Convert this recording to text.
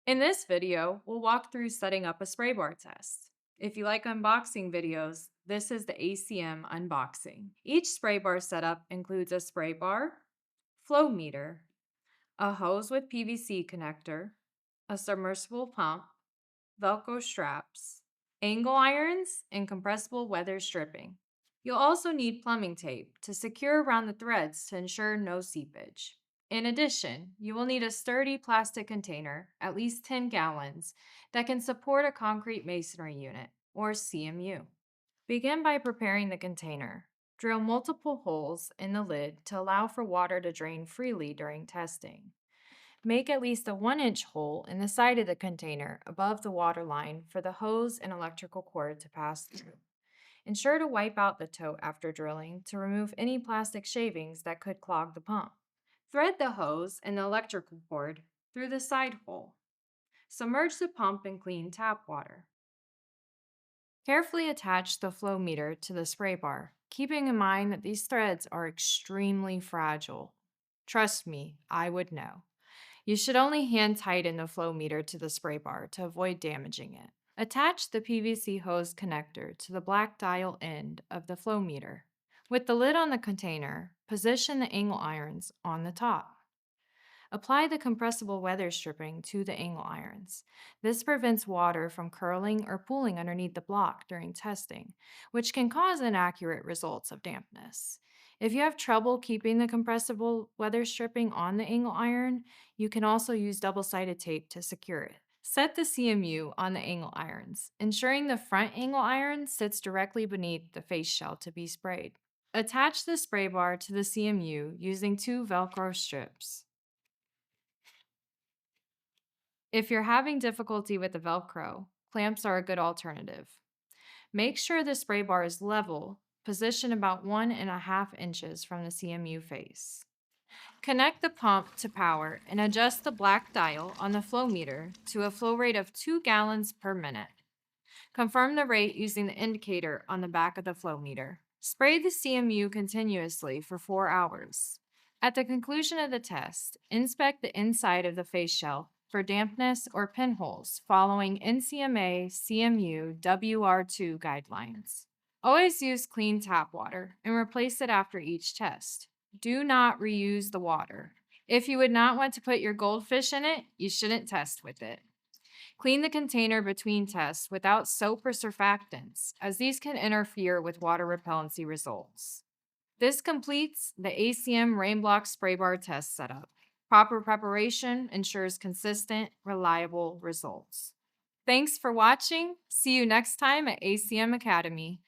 In this video, we'll walk through setting up a spray bar test. If you like unboxing videos, this is the ACM unboxing. Each spray bar setup includes a spray bar, flow meter, a hose with PVC connector, a submersible pump, Velcro straps, angle irons, and compressible weather stripping. You'll also need plumbing tape to secure around the threads to ensure no seepage. In addition, you will need a sturdy plastic container, at least 10 gallons, that can support a concrete masonry unit, or CMU. Begin by preparing the container. Drill multiple holes in the lid to allow for water to drain freely during testing. Make at least a 1-inch hole in the side of the container above the water line for the hose and electrical cord to pass through. Ensure to wipe out the tote after drilling to remove any plastic shavings that could clog the pump. Thread the hose and the electrical cord through the side hole. Submerge the pump in clean tap water. Carefully attach the flow meter to the spray bar, keeping in mind that these threads are extremely fragile. Trust me, I would know. You should only hand tighten the flow meter to the spray bar to avoid damaging it. Attach the PVC hose connector to the black dial end of the flow meter. With the lid on the container, position the angle irons on the top. Apply the compressible weather stripping to the angle irons. This prevents water from curling or pooling underneath the block during testing, which can cause inaccurate results of dampness. If you have trouble keeping the compressible weather stripping on the angle iron, you can also use double-sided tape to secure it. Set the CMU on the angle irons, ensuring the front angle iron sits directly beneath the face shell to be sprayed. Attach the spray bar to the CMU using 2 Velcro strips. If you're having difficulty with the Velcro, clamps are a good alternative. Make sure the spray bar is level, positioned about 1.5 inches from the CMU face. Connect the pump to power and adjust the black dial on the flow meter to a flow rate of 2 gallons per minute. Confirm the rate using the indicator on the back of the flow meter. Spray the CMU continuously for 4 hours. At the conclusion of the test, inspect the inside of the face shell for dampness or pinholes following NCMA CMU WR2 guidelines. Always use clean tap water and replace it after each test. Do not reuse the water. If you would not want to put your goldfish in it, you shouldn't test with it. Clean the container between tests without soap or surfactants, as these can interfere with water repellency results. This completes the ACM Rain Block Spray Bar test setup. Proper preparation ensures consistent, reliable results. Thanks for watching. See you next time at ACM Academy.